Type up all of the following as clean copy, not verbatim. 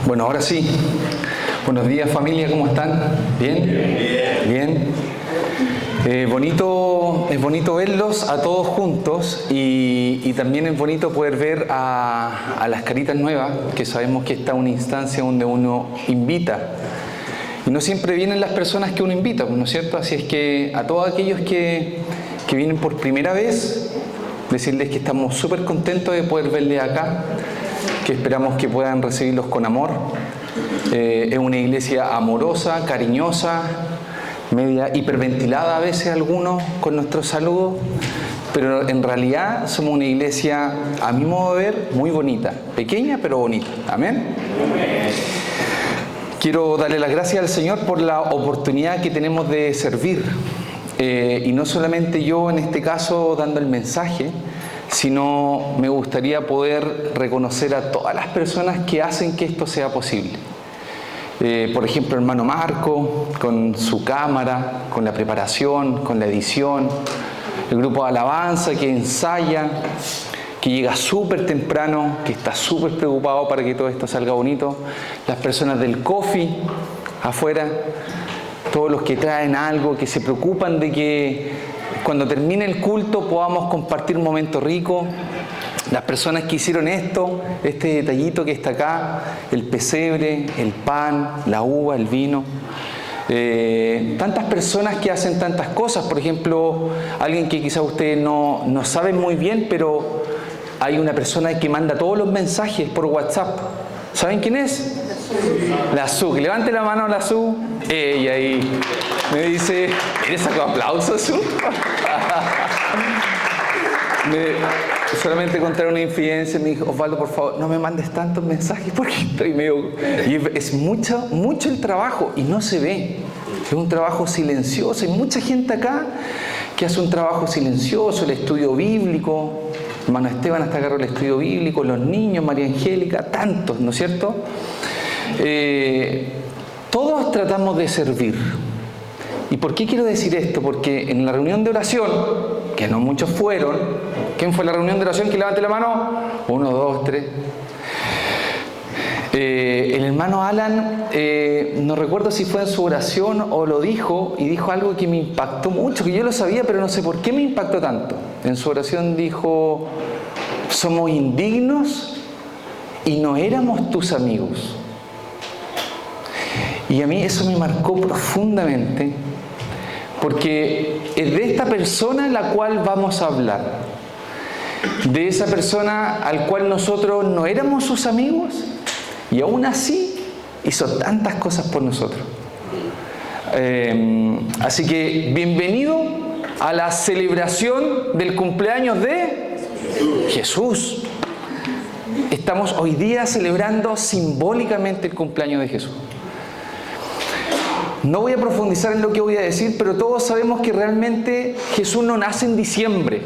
Bueno, ahora sí. Buenos días, familia, ¿cómo están? ¿Bien? Bien. Es bonito verlos a todos juntos y también es bonito poder ver a las caritas nuevas, que sabemos que esta es una instancia donde uno invita. Y no siempre vienen las personas que uno invita, ¿no es cierto? Así es que a todos aquellos que vienen por primera vez, decirles que estamos súper contentos de poder verles acá, que esperamos que puedan recibirlos con amor. Es una iglesia amorosa, cariñosa, media hiperventilada a veces algunos con nuestros saludos, pero en realidad somos una iglesia, a mi modo de ver, muy bonita, pequeña pero bonita. Amén. Quiero darle las gracias al Señor por la oportunidad que tenemos de servir, y no solamente yo en este caso dando el mensaje, sino me gustaría poder reconocer a todas las personas que hacen que esto sea posible. Por ejemplo, el hermano Marco, con su cámara, con la preparación, con la edición, el grupo de alabanza que ensaya, que llega súper temprano, que está súper preocupado para que todo esto salga bonito, las personas del coffee afuera, todos los que traen algo, que se preocupan de que cuando termine el culto podamos compartir un momento rico. Las personas que hicieron esto, este detallito que está acá, el pesebre, el pan, la uva, el vino. Tantas personas que hacen tantas cosas. Por ejemplo, alguien que quizá ustedes no saben muy bien, pero hay una persona que manda todos los mensajes por WhatsApp. ¿Saben quién es? La Su. Que levante la mano la Su. Ella ahí me dice, ¿eres sacado aplausos, Su? Solamente contar una infidencia, me dijo, Osvaldo, por favor, no me mandes tantos mensajes porque estoy medio... Y es mucho el trabajo y no se ve. Es un trabajo silencioso. Hay mucha gente acá que hace un trabajo silencioso, el estudio bíblico. Hermano Esteban está a cargo del estudio bíblico, los niños, María Angélica, tantos, ¿no es cierto? Todos tratamos de servir. ¿Y por qué quiero decir esto? Porque en la reunión de oración, que no muchos fueron, ¿quién fue la reunión de oración? Que levante la mano. 1, 2, 3. El hermano Alan, no recuerdo si fue en su oración o lo dijo, y dijo algo que me impactó mucho, que yo lo sabía, pero no sé por qué me impactó tanto. En su oración dijo, somos indignos y no éramos tus amigos. Y a mí eso me marcó profundamente, porque es de esta persona la cual vamos a hablar, de esa persona al cual nosotros no éramos sus amigos y aún así hizo tantas cosas por nosotros. Así que bienvenido a la celebración del cumpleaños de Jesús. Estamos hoy día celebrando simbólicamente el cumpleaños de Jesús. No voy a profundizar en lo que voy a decir, pero todos sabemos que realmente Jesús no nace en diciembre,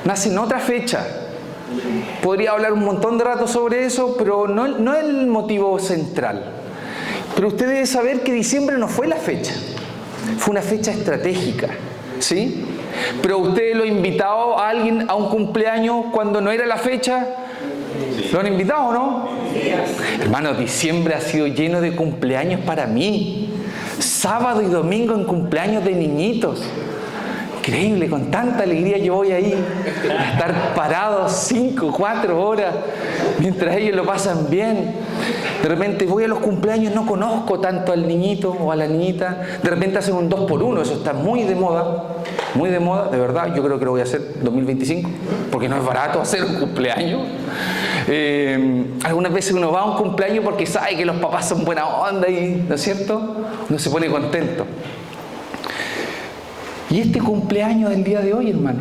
nace en otra fecha. Podría hablar un montón de rato sobre eso, pero no es el motivo central. Pero usted debe saber que diciembre no fue la fecha, fue una fecha estratégica, ¿sí? Pero usted lo ha invitado a alguien a un cumpleaños cuando no era la fecha. ¿Lo han invitado o no? Hermano, diciembre ha sido lleno de cumpleaños para mí. Sábado y domingo en cumpleaños de niñitos. Increíble, con tanta alegría yo voy ahí a estar parado 5, 4 horas mientras ellos lo pasan bien. De repente voy a los cumpleaños, no conozco tanto al niñito o a la niñita. De repente hacen un 2x1, eso está muy de moda. Muy de moda, de verdad. Yo creo que lo voy a hacer 2025, porque no es barato hacer un cumpleaños. Algunas veces uno va a un cumpleaños porque sabe que los papás son buena onda y, ¿no es cierto? Uno se pone contento. Y este cumpleaños del día de hoy, hermano,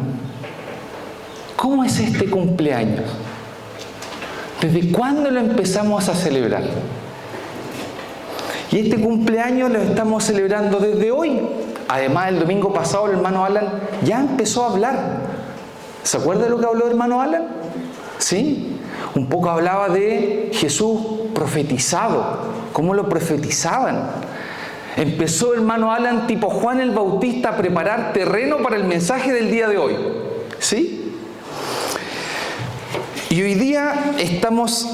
¿cómo es este cumpleaños? ¿Desde cuándo lo empezamos a celebrar? Y este cumpleaños lo estamos celebrando desde hoy. Además, el domingo pasado el hermano Alan ya empezó a hablar. ¿Se acuerda de lo que habló el hermano Alan? ¿Sí? Un poco hablaba de Jesús profetizado, cómo lo profetizaban. Empezó el hermano Alan tipo Juan el Bautista a preparar terreno para el mensaje del día de hoy. ¿Sí? Y hoy día estamos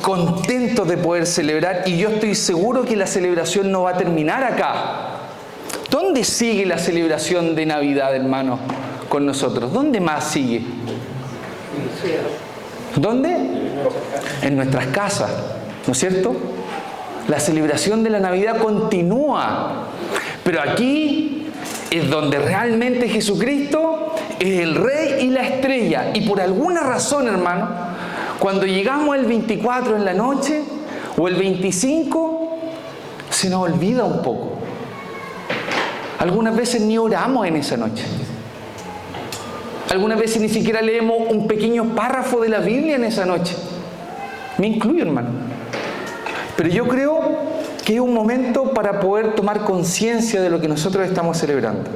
contentos de poder celebrar, y yo estoy seguro que la celebración no va a terminar acá. ¿Dónde sigue la celebración de Navidad, hermanos, con nosotros? ¿Dónde más sigue? ¿Dónde? En nuestras casas, ¿no es cierto? La celebración de la Navidad continúa, pero aquí es donde realmente Jesucristo es el Rey y la estrella. Y por alguna razón, hermano, cuando llegamos el 24 en la noche o el 25, se nos olvida un poco. Algunas veces ni oramos en esa noche. Algunas veces ni siquiera leemos un pequeño párrafo de la Biblia en esa noche. Me incluyo, hermano. Pero yo creo que es un momento para poder tomar conciencia de lo que nosotros estamos celebrando.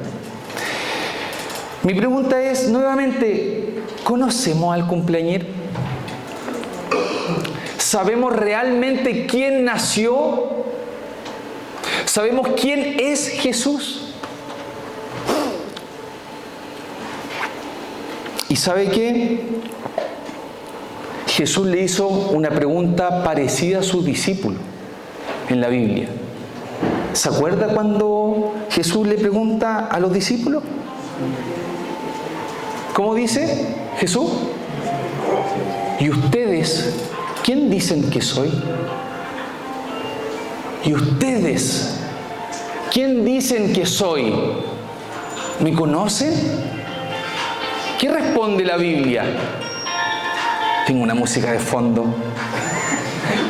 Mi pregunta es, nuevamente, ¿conocemos al cumpleañero? ¿Sabemos realmente quién nació? ¿Sabemos quién es Jesús? ¿Y sabe qué? Jesús le hizo una pregunta parecida a sus discípulos en la Biblia. ¿Se acuerda cuando Jesús le pregunta a los discípulos? ¿Cómo dice Jesús? ¿Y ustedes quién dicen que soy? ¿Y ustedes quién dicen que soy? ¿Me conocen? ¿Qué responde la Biblia? Tengo una música de fondo.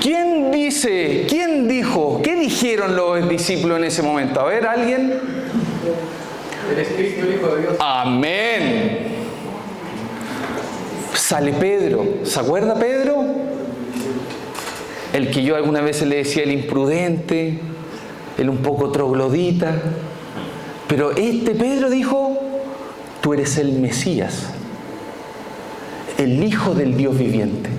¿Quién dice? ¿Quién dijo? ¿Qué dijeron los discípulos en ese momento? A ver, ¿alguien? Eres Cristo, el Hijo de Dios. Amén. Sale Pedro. ¿Se acuerda Pedro? El que yo algunas veces le decía el imprudente, el un poco troglodita. Pero este Pedro dijo: tú eres el Mesías, el Hijo del Dios viviente.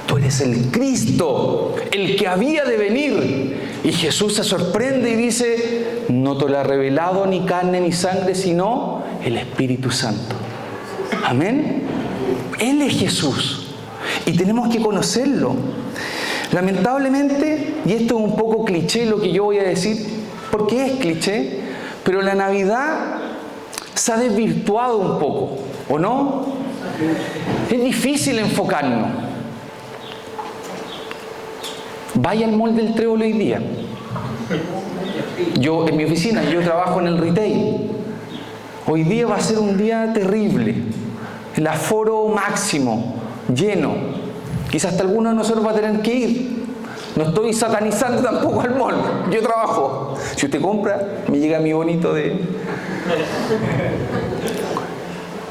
Tú eres el Cristo, el que había de venir. Y Jesús se sorprende y dice: no te lo ha revelado ni carne ni sangre, sino el Espíritu Santo. Amén. Él es Jesús y tenemos que conocerlo. Lamentablemente, y esto es un poco cliché lo que yo voy a decir, porque es cliché, pero la Navidad se ha desvirtuado un poco, ¿o no? Es difícil enfocarnos. Vaya al mall del Trébol hoy día. Yo, en mi oficina, yo trabajo en el retail. Hoy día va a ser un día terrible. El aforo máximo, lleno. Quizás hasta alguno de nosotros va a tener que ir. No estoy satanizando tampoco al mall. Yo trabajo. Si usted compra, me llega mi bonito de...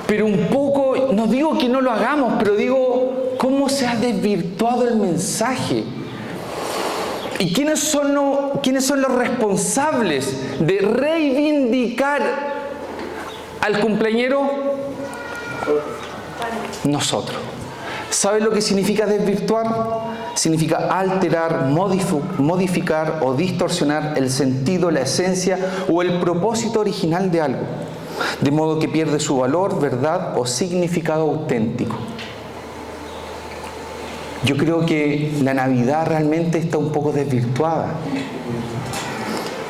Pero un poco, no digo que no lo hagamos, pero digo, ¿cómo se ha desvirtuado el mensaje? ¿Y quiénes son los responsables de reivindicar al cumpleañero? Nosotros. ¿Sabe lo que significa desvirtuar? Significa alterar, modificar o distorsionar el sentido, la esencia o el propósito original de algo, de modo que pierde su valor, verdad o significado auténtico. Yo creo que la Navidad realmente está un poco desvirtuada.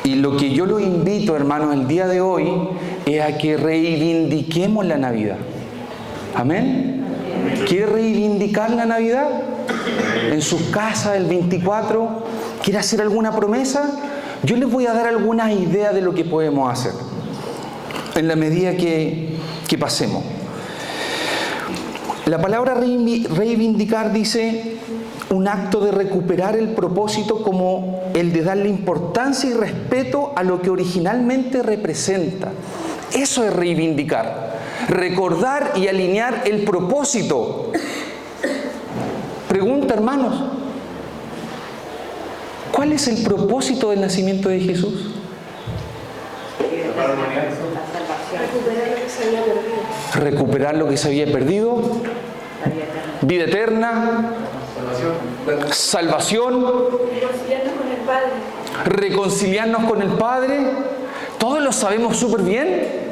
Y lo que yo los invito, hermanos, el día de hoy es a que reivindiquemos la Navidad. ¿Amén? ¿Quiere reivindicar la Navidad? En sus casas el 24, ¿quiere hacer alguna promesa? Yo les voy a dar algunas ideas de lo que podemos hacer en la medida que pasemos. La palabra reivindicar dice un acto de recuperar el propósito como el de darle importancia y respeto a lo que originalmente representa. Eso es reivindicar. Recordar y alinear el propósito. Pregunta, hermanos, ¿cuál es el propósito del nacimiento de Jesús? Recuperar lo que se había perdido. Vida eterna. Salvación. Reconciliarnos con el Padre. Todos lo sabemos súper bien.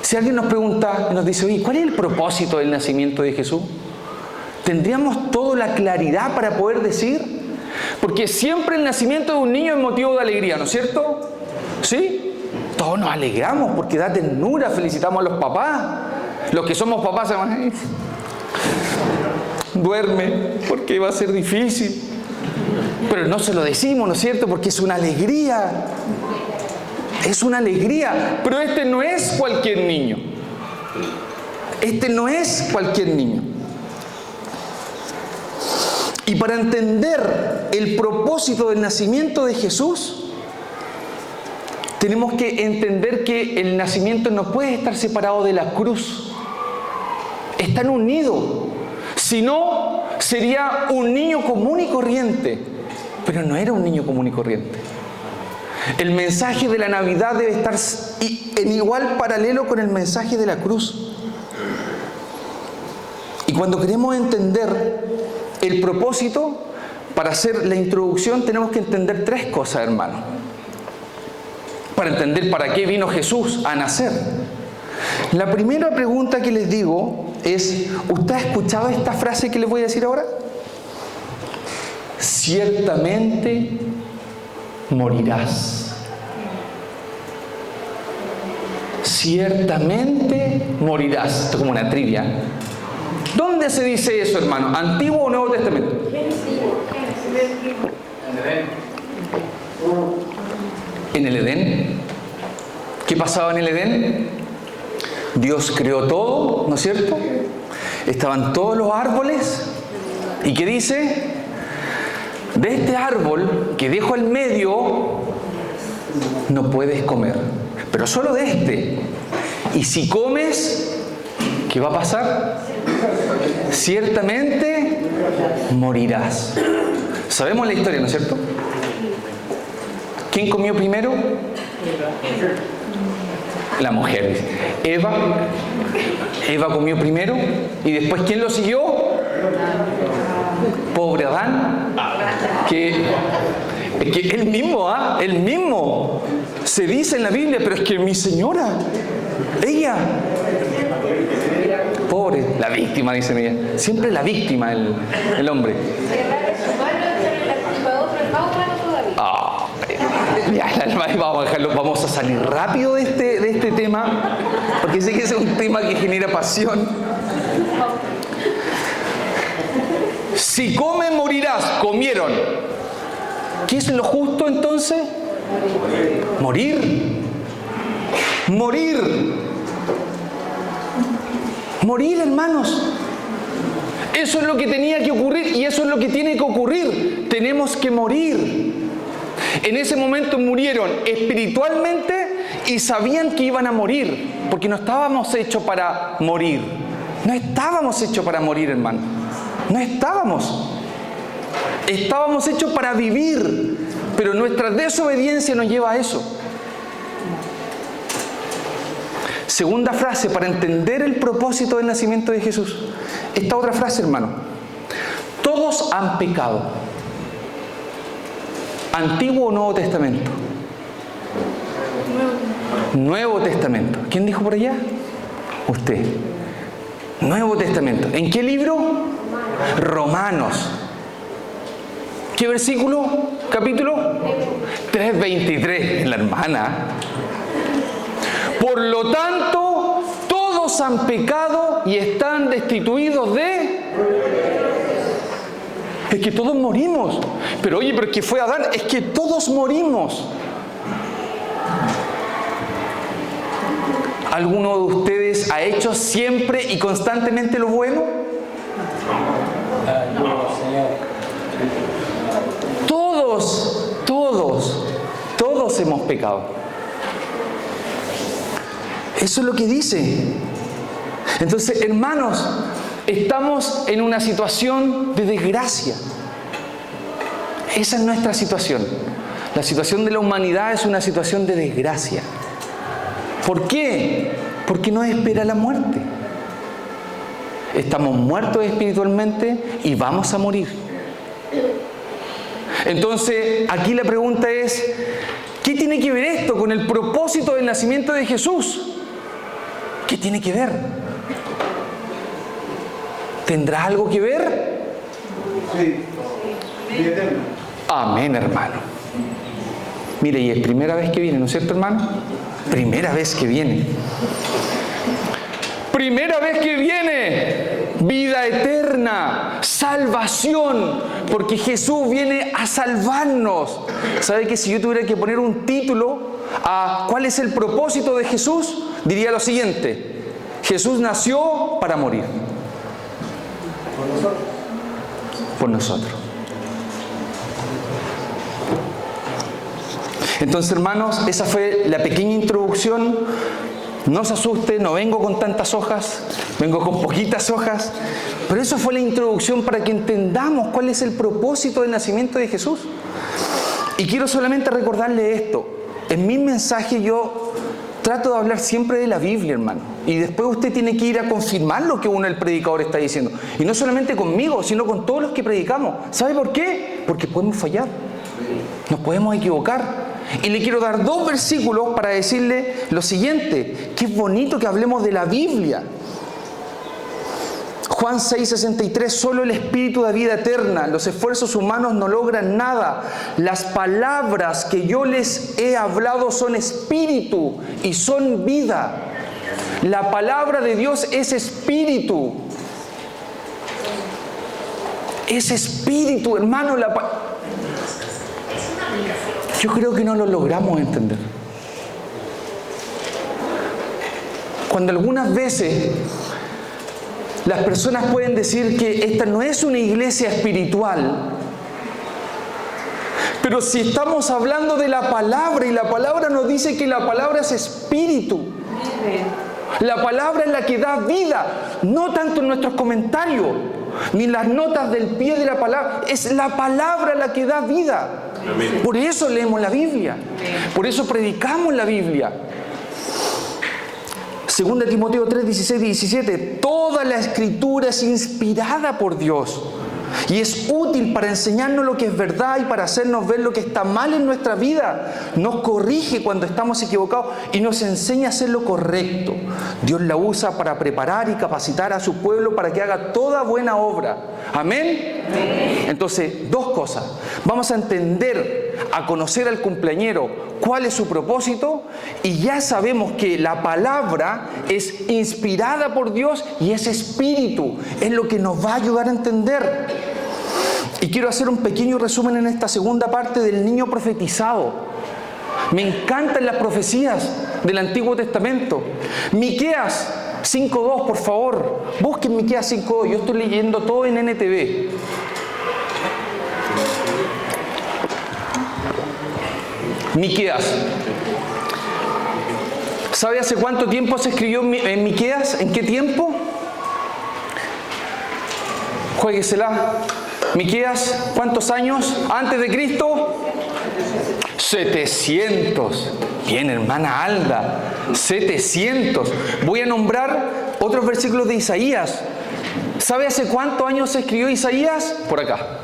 Si alguien nos pregunta y nos dice: oye, ¿cuál es el propósito del nacimiento de Jesús? ¿Tendríamos toda la claridad para poder decir? Porque siempre el nacimiento de un niño es motivo de alegría, ¿no es cierto? ¿Sí? Todos nos alegramos porque da ternura, felicitamos a los papás. Los que somos papás se van, duerme, porque va a ser difícil. Pero no se lo decimos, ¿no es cierto? Porque es una alegría. Es una alegría. Pero este no es cualquier niño. Este no es cualquier niño. Y para entender el propósito del nacimiento de Jesús, tenemos que entender que el nacimiento no puede estar separado de la cruz. Están unidos. Si no, sería un niño común y corriente. Pero no era un niño común y corriente. El mensaje de la Navidad debe estar en igual paralelo con el mensaje de la cruz. Y cuando queremos entender el propósito, para hacer la introducción tenemos que entender tres cosas, hermano. Para entender para qué vino Jesús a nacer. La primera pregunta que les digo es, ¿usted ha escuchado esta frase que les voy a decir ahora? Ciertamente morirás. Ciertamente morirás. Esto es como una trivia. ¿Dónde se dice eso, hermano? ¿Antiguo o Nuevo Testamento? En el Edén. ¿Qué pasaba en el Edén? Dios creó todo, ¿no es cierto? Estaban todos los árboles. ¿Y qué dice? De este árbol que dejo al medio, no puedes comer. Pero solo de este. Y si comes, ¿qué va a pasar? Ciertamente morirás. Sabemos la historia, ¿no es cierto? ¿Quién comió primero? La mujer. Eva comió primero. ¿Y después quién lo siguió? Pobre Adán. Que él mismo se dice en la Biblia, pero es que mi señora, ella, pobre, la víctima, dicen ella. Siempre la víctima el hombre. Ya, vamos a salir rápido de este tema, porque sé que es un tema que genera pasión. Si comen, morirás. Comieron. ¿Qué es lo justo entonces? Morir. Morir. Morir, hermanos. Eso es lo que tenía que ocurrir y eso es lo que tiene que ocurrir. Tenemos que morir. En ese momento murieron espiritualmente y sabían que iban a morir, porque no estábamos hechos para morir. No estábamos hechos para morir, hermano. No estábamos. Estábamos hechos para vivir, pero nuestra desobediencia nos lleva a eso. Segunda frase, para entender el propósito del nacimiento de Jesús. Esta otra frase, hermano. Todos han pecado. ¿Antiguo o Nuevo Testamento? Nuevo Testamento. ¿Quién dijo por allá? Usted. Nuevo Testamento. ¿En qué libro? Romanos. ¿Qué versículo? ¿Capítulo? 3:23. La hermana. Por lo tanto, todos han pecado y están destituidos de... Es que todos morimos. Pero oye, pero es que fue Adán. Es que todos morimos. ¿Alguno de ustedes ha hecho siempre y constantemente lo bueno? Todos hemos pecado. Eso es lo que dice. Entonces, hermanos, estamos en una situación de desgracia. Esa es nuestra situación. La situación de la humanidad es una situación de desgracia. ¿Por qué? Porque nos espera la muerte. Estamos muertos espiritualmente y vamos a morir. Entonces, aquí la pregunta es, ¿qué tiene que ver esto con el propósito del nacimiento de Jesús? ¿Qué tiene que ver? ¿Tendrá algo que ver? Sí. Vida eterna. Amén, hermano. Mire, y es primera vez que viene, ¿no es cierto, hermano? Primera vez que viene. Primera vez que viene. Vida eterna, salvación, porque Jesús viene a salvarnos. ¿Sabe que si yo tuviera que poner un título a cuál es el propósito de Jesús, diría lo siguiente: Jesús nació para morir. Por nosotros. Por nosotros. Entonces, hermanos, esa fue la pequeña introducción. No se asuste, no vengo con tantas hojas, vengo con poquitas hojas, pero eso fue la introducción para que entendamos cuál es el propósito del nacimiento de Jesús. Y quiero solamente recordarle esto: en mi mensaje yo trato de hablar siempre de la Biblia, hermano, y después usted tiene que ir a confirmar lo que el predicador está diciendo, y no solamente conmigo, sino con todos los que predicamos. ¿Sabe por qué? Porque podemos fallar, nos podemos equivocar. Y le quiero dar 2 versículos para decirle lo siguiente: qué bonito que hablemos de la Biblia. Juan 6:63, solo el Espíritu da vida eterna, los esfuerzos humanos no logran nada. Las palabras que yo les he hablado son espíritu y son vida. La palabra de Dios es espíritu. Es espíritu, hermano. Yo creo que no lo logramos entender. Cuando algunas veces las personas pueden decir que esta no es una iglesia espiritual, pero si estamos hablando de la palabra, y la palabra nos dice que la palabra es espíritu, la palabra es la que da vida, no tanto en nuestros comentarios, ni las notas del pie de la palabra, es la palabra la que da vida. Amén. Por eso leemos la Biblia, por eso predicamos la Biblia. 2 Timoteo 3, 16 y 17, toda la Escritura es inspirada por Dios y es útil para enseñarnos lo que es verdad y para hacernos ver lo que está mal en nuestra vida. Nos corrige cuando estamos equivocados y nos enseña a hacer lo correcto. Dios la usa para preparar y capacitar a su pueblo para que haga toda buena obra. ¿Amén? Amén. Entonces, 2 cosas. Vamos a entender, a conocer al cumpleañero, cuál es su propósito, y ya sabemos que la palabra es inspirada por Dios y es espíritu, es lo que nos va a ayudar a entender. Y quiero hacer un pequeño resumen en esta segunda parte del niño profetizado. Me encantan las profecías del Antiguo Testamento. Miqueas 5.2, por favor, busquen Miqueas 5.2, yo estoy leyendo todo en NTV. Miqueas. ¿Sabe hace cuánto tiempo se escribió en Miqueas? ¿En qué tiempo? Juéguesela. Miqueas, ¿cuántos años antes de Cristo? 700. Bien, hermana Alda, 700. Voy a nombrar otros versículos de Isaías. ¿Sabe hace cuántos años se escribió Isaías? Por acá.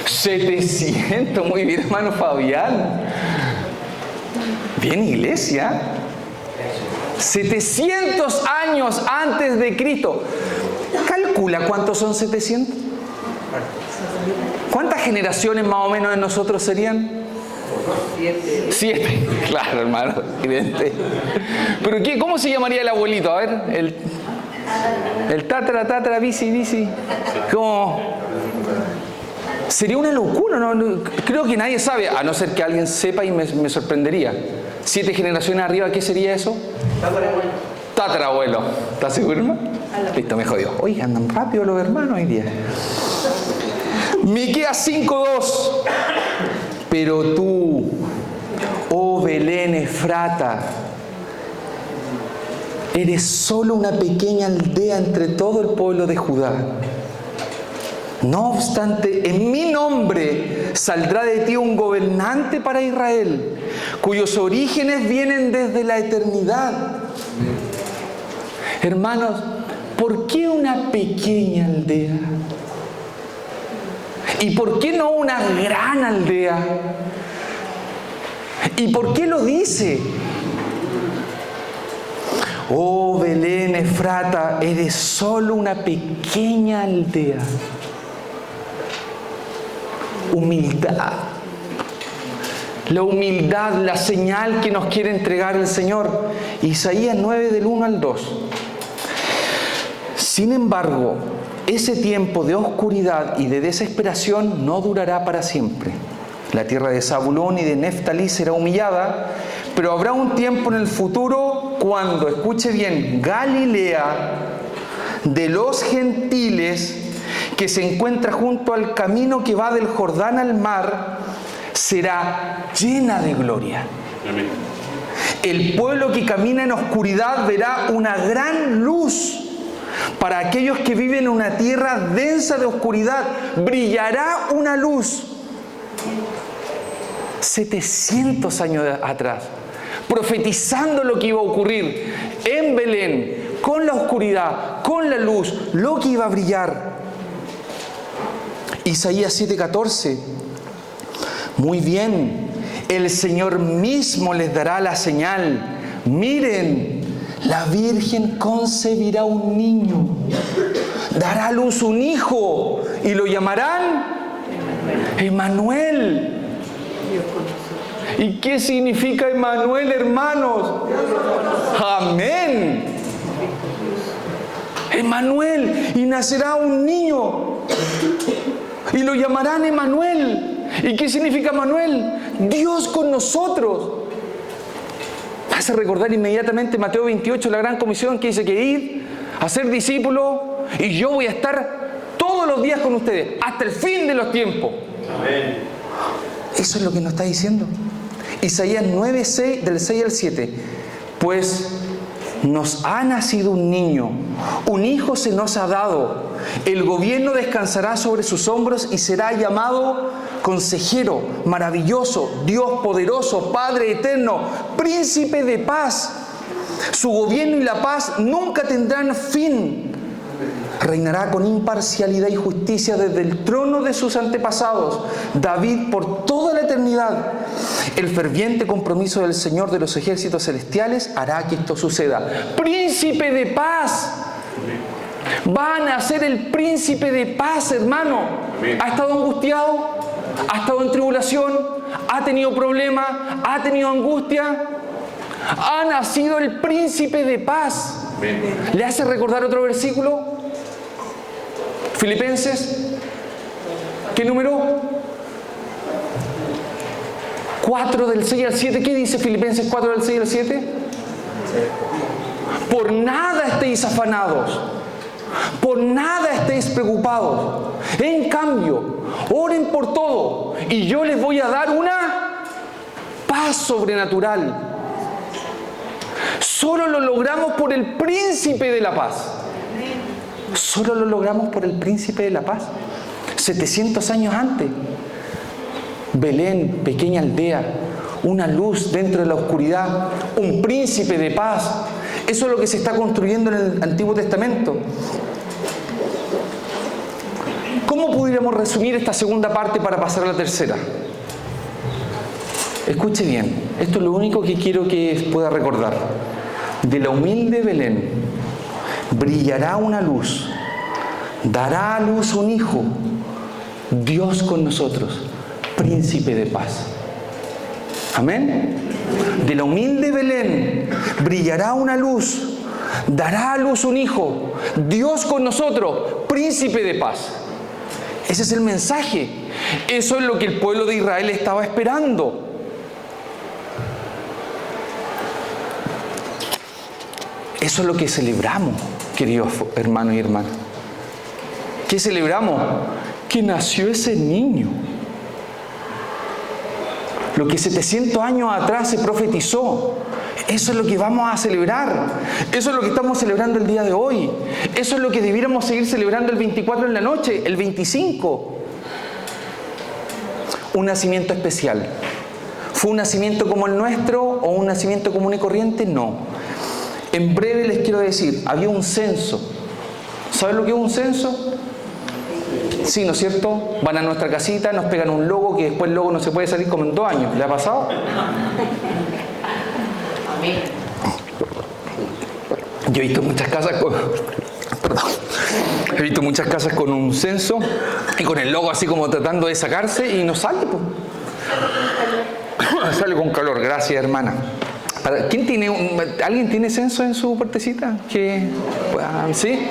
700, muy bien, hermano Fabián. Bien, iglesia. 700 años antes de Cristo. Calcula cuántos son 700. ¿Cuántas generaciones más o menos de nosotros serían? 7. Claro, hermano, evidente. ¿Pero qué? ¿Cómo se llamaría el abuelito? A ver, el tatara, bici. ¿Cómo? Sería una locura, ¿no? Creo que nadie sabe, a no ser que alguien sepa y me sorprendería. 7 generaciones arriba, ¿qué sería eso? Tatarabuelo. ¿Estás seguro, hermano? Listo, me jodió. Oye, andan rápido los hermanos hoy día. Miqueas 5.2. Pero tú, oh Belén Efrata, eres solo una pequeña aldea entre todo el pueblo de Judá. No obstante, en mi nombre saldrá de ti un gobernante para Israel, cuyos orígenes vienen desde la eternidad. Hermanos, ¿por qué una pequeña aldea? ¿Y por qué no una gran aldea? ¿Y por qué lo dice? Oh Belén Efrata, eres solo una pequeña aldea. humildad. La humildad, la señal que nos quiere entregar el Señor. Isaías 9 del 1 al 2. Sin embargo, ese tiempo de oscuridad y de desesperación no durará para siempre. La tierra de Zabulón y de Neftalí será humillada, pero habrá un tiempo en el futuro cuando, escuche bien, Galilea de los gentiles, que se encuentra junto al camino que va del Jordán al mar, será llena de gloria. Amén. El pueblo que camina en oscuridad verá una gran luz. Para aquellos que viven en una tierra densa de oscuridad, brillará una luz. 700 años atrás, profetizando lo que iba a ocurrir en Belén, con la oscuridad, con la luz, lo que iba a brillar. Isaías 7:14. Muy bien, el Señor mismo les dará la señal. Miren, la Virgen concebirá un niño, dará a luz un hijo y lo llamarán Emmanuel. ¿Y qué significa Emmanuel, hermanos? Amén. Emmanuel, y nacerá un niño y lo llamarán Emmanuel. ¿Y qué significa Emmanuel? Dios con nosotros. Hace recordar inmediatamente Mateo 28, la gran comisión que dice que id a ser discípulos y yo voy a estar todos los días con ustedes hasta el fin de los tiempos. Amén. Eso es lo que nos está diciendo Isaías 9, 6, del 6 al 7. Pues nos ha nacido un niño, un hijo se nos ha dado, el gobierno descansará sobre sus hombros y será llamado Consejero, Maravilloso, Dios Poderoso, Padre Eterno, Príncipe de Paz. Su gobierno y la paz nunca tendrán fin. Reinará con imparcialidad y justicia desde el trono de sus antepasados, David, por toda la eternidad. El ferviente compromiso del Señor de los ejércitos celestiales hará que esto suceda. Príncipe de paz. Va a nacer el príncipe de paz, hermano. ¿Ha estado angustiado? ¿Ha estado en tribulación? ¿Ha tenido problemas? ¿Ha tenido angustia? Ha nacido el príncipe de paz. ¿Le hace recordar otro versículo? Filipenses, ¿qué número? 4 del 6 al 7. ¿Qué dice Filipenses 4 del 6 al 7? Por nada estéis afanados, por nada estéis preocupados. En cambio, oren por todo y yo les voy a dar una paz sobrenatural. Solo lo logramos por el príncipe de la paz. Solo lo logramos por el príncipe de la paz. 700 años antes. Belén, pequeña aldea, una luz dentro de la oscuridad, un príncipe de paz. Eso es lo que se está construyendo en el Antiguo Testamento. ¿Cómo pudiéramos resumir esta segunda parte para pasar a la tercera? Escuche bien, esto es lo único que quiero que pueda recordar. De la humilde Belén brillará una luz, dará a luz un hijo, Dios con nosotros, príncipe de paz. Amén. De la humilde Belén brillará una luz, dará a luz un hijo, Dios con nosotros, príncipe de paz. Ese es el mensaje. Eso es lo que el pueblo de Israel estaba esperando. Eso es lo que celebramos, queridos hermanos y hermanas. ¿Qué celebramos? Que nació ese niño. Lo que 700 años atrás se profetizó. Eso es lo que vamos a celebrar. Eso es lo que estamos celebrando el día de hoy. Eso es lo que debiéramos seguir celebrando el 24 en la noche, el 25. Un nacimiento especial. ¿Fue un nacimiento como el nuestro o un nacimiento común y corriente? No. En breve les quiero decir, había un censo. ¿Saben lo que es un censo? Sí, ¿no es cierto? Van a nuestra casita, nos pegan un logo que después el logo no se puede salir como en 2 años. ¿Le ha pasado? Yo he visto muchas casas con... Perdón. He visto muchas casas con un censo Y con el logo así como tratando de sacarse y no sale, pues. Sale con calor, gracias hermana. ¿Alguien tiene censo en su puertecita? ¿Sí?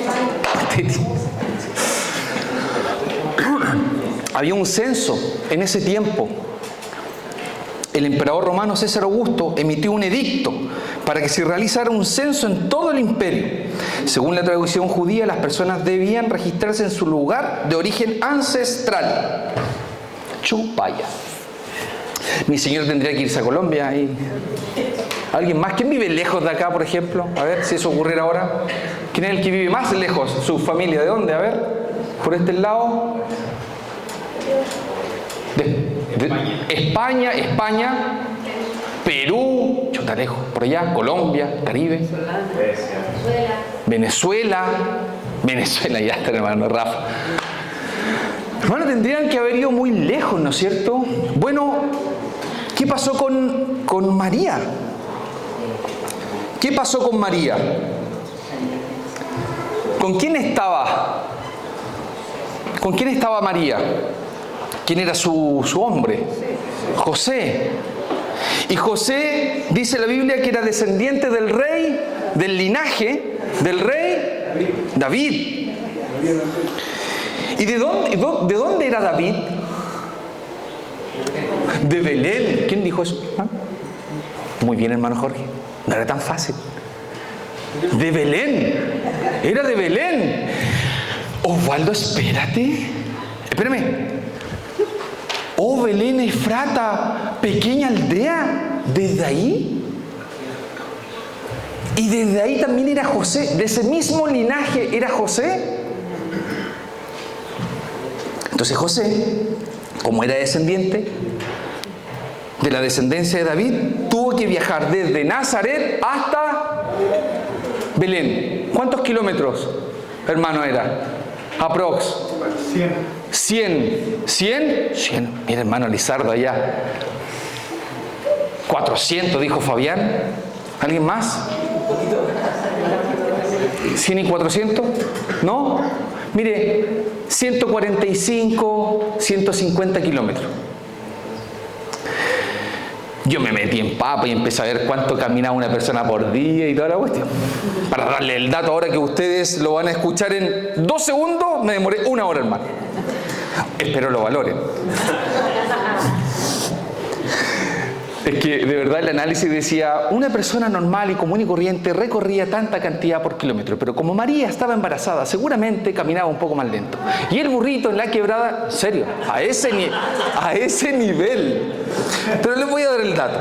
Había un censo en ese tiempo. El emperador romano César Augusto emitió un edicto para que se realizara un censo en todo el imperio. Según la tradición judía, las personas debían registrarse en su lugar de origen ancestral. Chupaya. Mi señor tendría que irse a Colombia. ¿Alguien más? ¿Quién vive lejos de acá, por ejemplo? A ver, si eso ocurriera ahora. ¿Quién es el que vive más lejos? ¿Su familia de dónde? A ver, por este lado. España, Perú, chuta lejos, por allá, Colombia, Caribe, Venezuela, ya está el hermano Rafa. Hermano, tendrían que haber ido muy lejos, ¿no es cierto? Bueno, ¿qué pasó con María? ¿Qué pasó con María? ¿Con quién estaba? ¿Con quién estaba María? ¿Quién era su hombre? José. Y José, dice la Biblia, que era descendiente del rey, del linaje del rey David. ¿Y de dónde era David? De Belén. ¿Quién dijo eso? ¿Ah? Muy bien, hermano Jorge. No era tan fácil. De Belén. Era de Belén. Osvaldo, espérate. Espérame. Oh, Belén Efrata, pequeña aldea, ¿desde ahí? Y desde ahí también era José, de ese mismo linaje era José. Entonces José, como era descendiente de la descendencia de David, tuvo que viajar desde Nazaret hasta Belén. ¿Cuántos kilómetros, hermano, era? Aprox. 100. Mira, hermano Lizardo allá. 400, dijo Fabián. ¿Alguien más? 100 y 400. ¿No? Mire, 145, 150 kilómetros. Yo me metí en papa y empecé a ver cuánto caminaba una persona por día y toda la cuestión. Para darle el dato ahora que ustedes lo van a escuchar en 2 segundos, me demoré 1 hora, hermano. Espero lo valoren. Es que de verdad el análisis decía, una persona normal y común y corriente recorría tanta cantidad por kilómetro, pero como María estaba embarazada, seguramente caminaba un poco más lento. Y el burrito en la quebrada, en serio, a ese nivel. Pero les voy a dar el dato.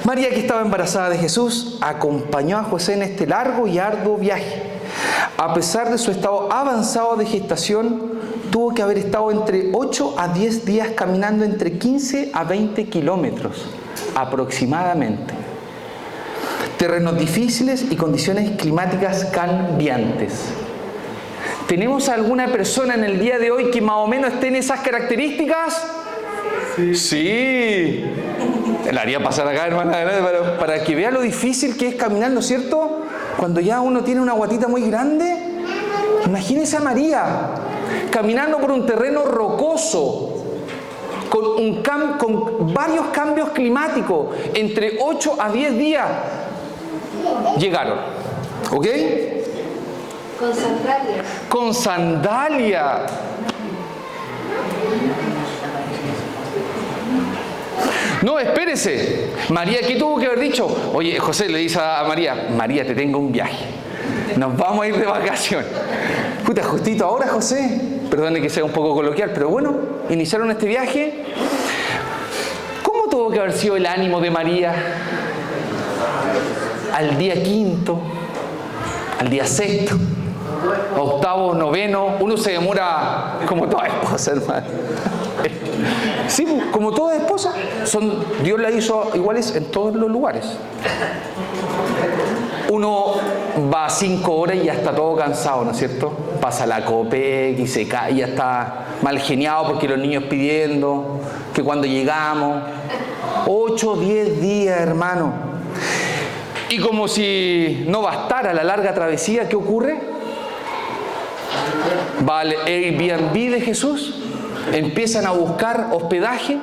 María, que estaba embarazada de Jesús, acompañó a José en este largo y arduo viaje. A pesar de su estado avanzado de gestación, tuvo que haber estado entre 8 a 10 días caminando entre 15 a 20 kilómetros aproximadamente. Terrenos difíciles y condiciones climáticas cambiantes. ¿Tenemos alguna persona en el día de hoy que más o menos esté en esas características? Sí. La haría pasar acá, hermana, para que vea lo difícil que es caminar, ¿no es cierto? Cuando ya uno tiene una guatita muy grande. Imagínese a María caminando por un terreno rocoso, con varios cambios climáticos, entre 8 a 10 días llegaron, ¿ok? Con sandalias. Con sandalia. No, espérese. María, ¿qué tuvo que haber dicho? Oye, José le dice a María, María, te tengo un viaje. Nos vamos a ir de vacaciones. Puta, justito ahora, José. Perdone que sea un poco coloquial, pero bueno, iniciaron este viaje. ¿Cómo tuvo que haber sido el ánimo de María al día 5º, al día 6º, 8º, 9º? Uno se demora como toda esposa, hermano. Sí, como toda esposa. Dios la hizo iguales en todos los lugares. Uno va 5 horas y ya está todo cansado, ¿no es cierto? Pasa la Copec y se cae, y ya está mal geniado porque los niños pidiendo que cuando llegamos. 8, 10 días, hermano. Y como si no bastara la larga travesía, ¿qué ocurre? va al Airbnb de Jesús, empiezan a buscar hospedaje,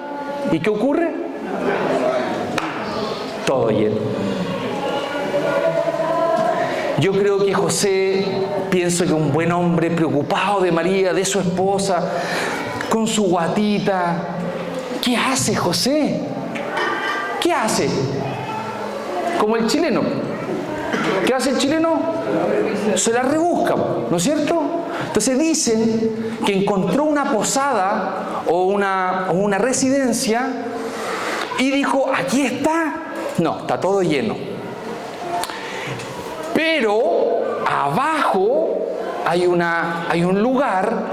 ¿y qué ocurre? Todo lleno. Yo creo que José, pienso que un buen hombre preocupado de María, de su esposa, con su guatita. ¿Qué hace José? ¿Qué hace? Como el chileno. ¿Qué hace el chileno? Se la rebusca, ¿no es cierto? Entonces dicen que encontró una posada o una residencia y dijo, aquí está. No, está todo lleno. Pero abajo hay un lugar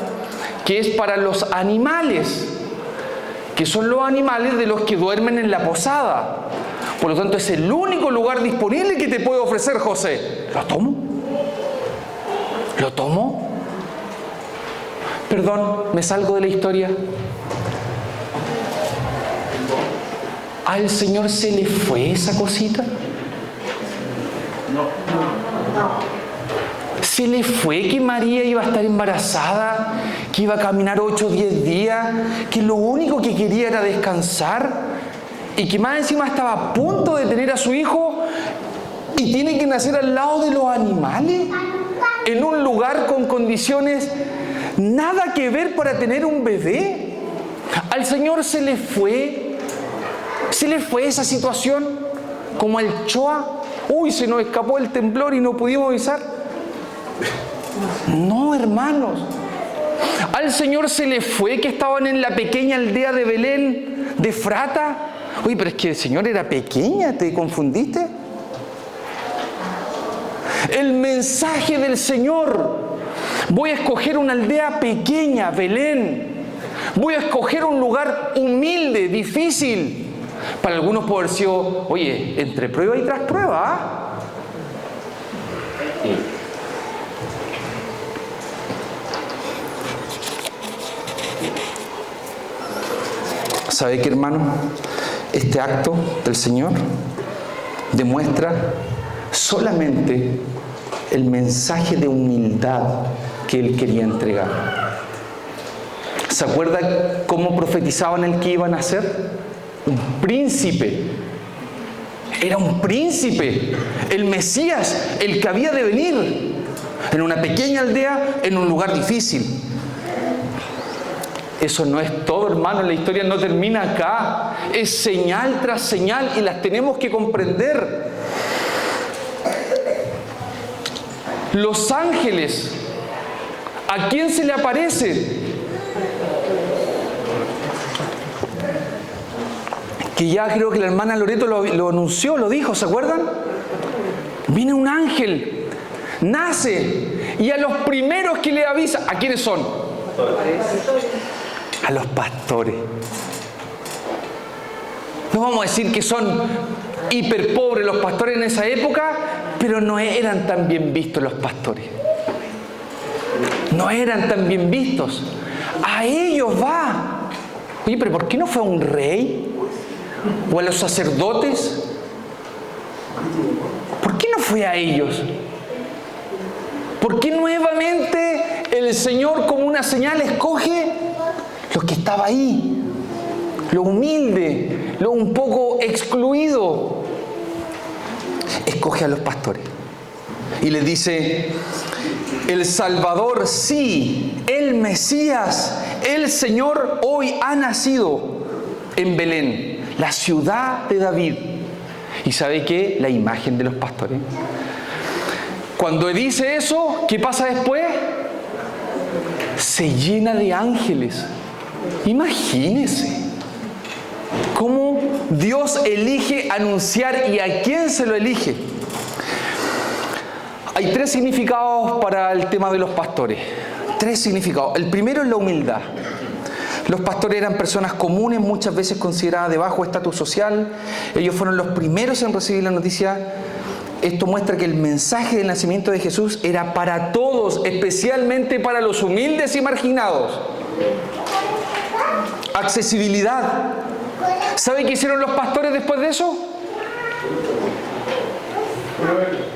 que es para los animales, que son los animales de los que duermen en la posada. Por lo tanto, es el único lugar disponible que te puede ofrecer José. ¿Lo tomo? ¿Lo tomo? Perdón, me salgo de la historia. ¿Al Señor se le fue esa cosita? ¿Se le fue que María iba a estar embarazada, que iba a caminar 8 o 10 días, que lo único que quería era descansar y que más encima estaba a punto de tener a su hijo y tiene que nacer al lado de los animales, en un lugar con condiciones nada que ver para tener un bebé? Al Señor se le fue esa situación como al Choa. Uy, se nos escapó el temblor y no pudimos avisar. No, hermanos. Al Señor se le fue que estaban en la pequeña aldea de Belén, de Efrata. Uy, pero es que el Señor era pequeña, ¿te confundiste? El mensaje del Señor: voy a escoger una aldea pequeña, Belén. Voy a escoger un lugar humilde, difícil. Para algunos puede haber sido, oye, entre prueba y tras prueba, ¿ah? ¿Sabe qué, hermano? Este acto del Señor demuestra solamente el mensaje de humildad que Él quería entregar. ¿Se acuerda cómo profetizaban el que iba a nacer? Un príncipe. Era un príncipe, el Mesías, el que había de venir, en una pequeña aldea, en un lugar difícil. Eso no es todo, hermano. La historia no termina acá. Es señal tras señal y las tenemos que comprender. Los ángeles, ¿a quién se le aparece? Que ya creo que la hermana Loreto lo anunció, lo dijo, ¿se acuerdan? Viene un ángel, nace, y a los primeros que le avisa, ¿a quiénes son? A los pastores. No vamos a decir que son hiper pobres los pastores en esa época, pero no eran tan bien vistos los pastores. No eran tan bien vistos. A ellos va. Oye, pero ¿por qué no fue a un rey? ¿O a los sacerdotes? ¿Por qué no fue a ellos? ¿Por qué nuevamente el Señor, como una señal, escoge lo que estaba ahí? Lo humilde, lo un poco excluido. Escoge a los pastores. Y les dice: el Salvador, sí, el Mesías, el Señor hoy ha nacido en Belén, la ciudad de David. ¿Y sabe qué? La imagen de los pastores. Cuando dice eso, ¿qué pasa después? Se llena de ángeles. Imagínense cómo Dios elige anunciar y a quién se lo elige. Hay 3 significados para el tema de los pastores. 3 significados. El primero es la humildad. Los pastores eran personas comunes, muchas veces consideradas de bajo estatus social. Ellos fueron los primeros en recibir la noticia. Esto muestra que el mensaje del nacimiento de Jesús era para todos, especialmente para los humildes y marginados. Accesibilidad. ¿Sabe qué hicieron los pastores después de eso?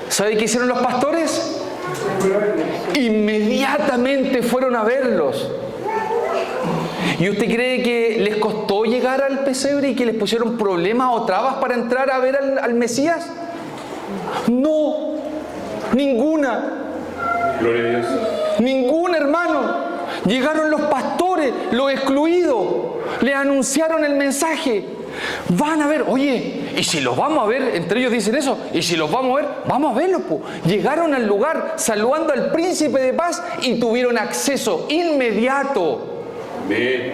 ¿Sabe qué hicieron los pastores? Inmediatamente fueron a verlos. ¿Y usted cree que les costó llegar al pesebre y que les pusieron problemas o trabas para entrar a ver al Mesías? No, ninguna. Gloria a Dios. Ningún, hermano. Llegaron los pastores, los excluidos, les anunciaron el mensaje. Van a ver, oye, y si los vamos a ver, entre ellos dicen eso, y si los vamos a ver, vamos a verlos. Po. Llegaron al lugar saludando al príncipe de paz y tuvieron acceso inmediato. Amén.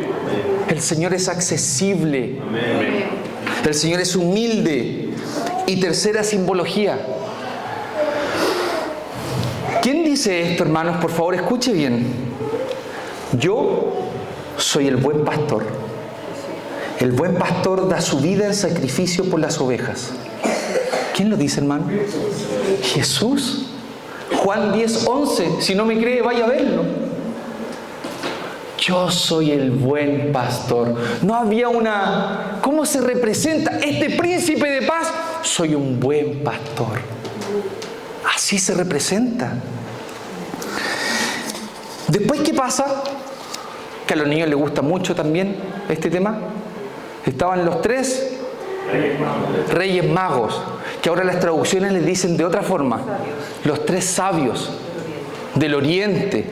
El Señor es accesible. Amén. El Señor es humilde. Y tercera simbología. ¿Quién dice esto, hermanos? Por favor, escuche bien. Yo soy el buen pastor. El buen pastor da su vida en sacrificio por las ovejas. ¿Quién lo dice, hermano? Jesús. Juan 10:11. Si no me cree, vaya a verlo. Yo soy el buen pastor. No había una... ¿Cómo se representa este príncipe de paz? Soy un buen pastor. Así se representa. Después, ¿qué pasa? Que a los niños les gusta mucho también este tema. Estaban los 3 reyes magos, que ahora las traducciones les dicen de otra forma. Los 3 sabios del oriente.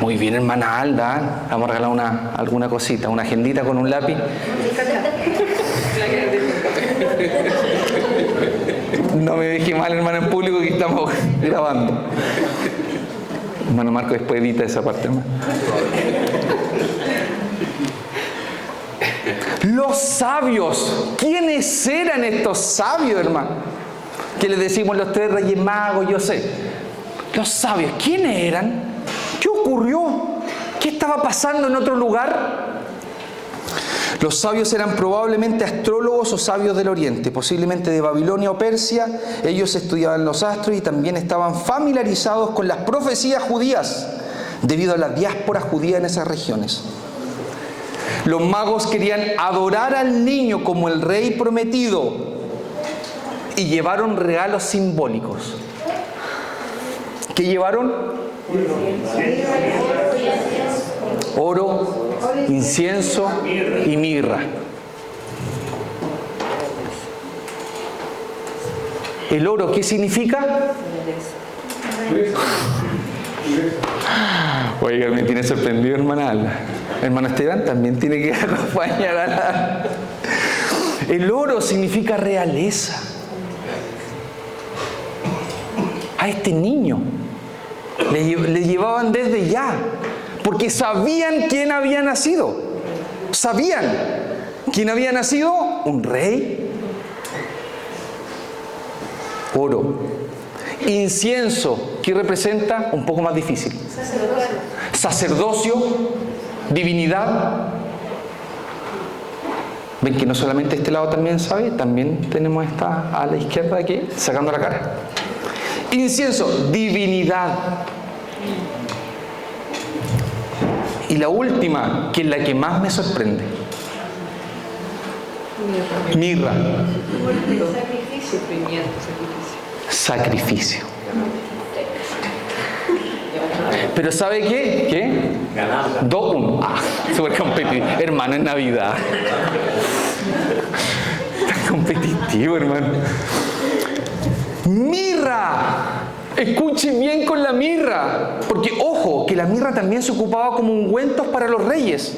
Muy bien, hermana Alda, ¿eh? Vamos a regalar alguna cosita, una agendita con un lápiz. No me deje mal, hermano, en público, que estamos grabando. Hermano Marco, después edita esa parte, hermano. Los sabios. ¿Quiénes eran estos sabios, hermano? Que les decimos los 3 reyes magos, yo sé. Los sabios, ¿quiénes eran? ¿Qué ocurrió? ¿Qué estaba pasando en otro lugar? Los sabios eran probablemente astrólogos o sabios del oriente, posiblemente de Babilonia o Persia. Ellos estudiaban los astros y también estaban familiarizados con las profecías judías, debido a la diáspora judía en esas regiones. Los magos querían adorar al niño como el rey prometido y llevaron regalos simbólicos. ¿Qué llevaron? Oro, incienso y mirra. ¿El oro qué significa? Oiga, me tiene sorprendido, hermana Alba. Hermano Esteban también tiene que acompañar a la... El oro significa realeza. A este niño le llevaban desde ya, porque sabían quién había nacido. Sabían quién había nacido, un rey. Oro. Incienso, ¿qué representa? Un poco más difícil. Sacerdocio, divinidad. Ven que no solamente este lado también sabe, también tenemos esta a la izquierda aquí, sacando la cara. Incienso, divinidad. Y la última, que es la que más me sorprende. Mirra. Sacrificio. Pero ¿sabe qué? ¿Qué? 2-1. Ah, súper competitivo. Hermano, en Navidad. Tan competitivo, hermano. Mirra. Escuchen bien con la mirra. Porque, ojo, que la mirra también se ocupaba como ungüentos para los reyes.